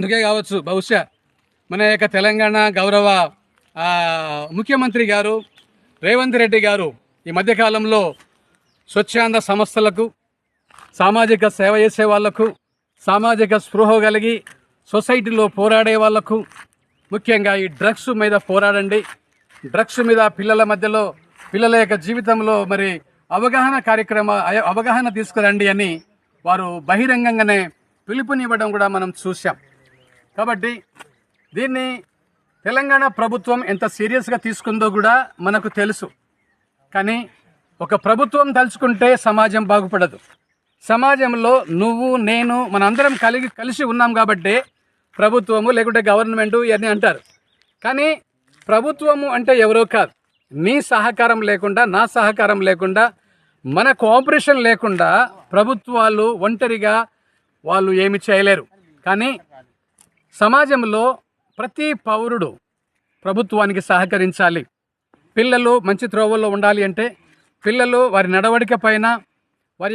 అందుకే కావచ్చు బహుశా మన యొక్క తెలంగాణ గౌరవ ముఖ్యమంత్రి గారు రేవంత్ రెడ్డి గారు ఈ మధ్యకాలంలో స్వచ్ఛంద సంస్థలకు, సామాజిక సేవ చేసే వాళ్లకు, సామాజిక స్పృహ కలిగి సొసైటీలో పోరాడే వాళ్లకు, ముఖ్యంగా ఈ డ్రగ్స్ మీద పోరాడండి, డ్రగ్స్ మీద పిల్లల యొక్క జీవితంలో మరి అవగాహన తీసుకురండి అని వారు బహిరంగంగానే పిలుపునివ్వడం కూడా మనం చూసాం. కాబట్టి దీన్ని తెలంగాణ ప్రభుత్వం ఎంత సీరియస్గా తీసుకుందో కూడా మనకు తెలుసు. కానీ ఒక ప్రభుత్వం తలుచుకుంటే సమాజం బాగుపడదు. సమాజంలో నువ్వు నేను మనందరం కలిసి ఉన్నాం కాబట్టి ప్రభుత్వము లేకుంటే గవర్నమెంటు ఇవన్నీ అంటారు. కానీ ప్రభుత్వము అంటే ఎవరో కాదు. నీ సహకారం లేకుండా, నా సహకారం లేకుండా, మన కోఆపరేషన్ లేకుండా ప్రభుత్వాలు ఒంటరిగా వాళ్ళు ఏమి చేయలేరు. కానీ సమాజంలో ప్రతి పౌరుడు ప్రభుత్వానికి సహకరించాలి. పిల్లలు మంచి త్రోవల్లో ఉండాలి అంటే పిల్లలు వారి నడవడిక పైన, వారి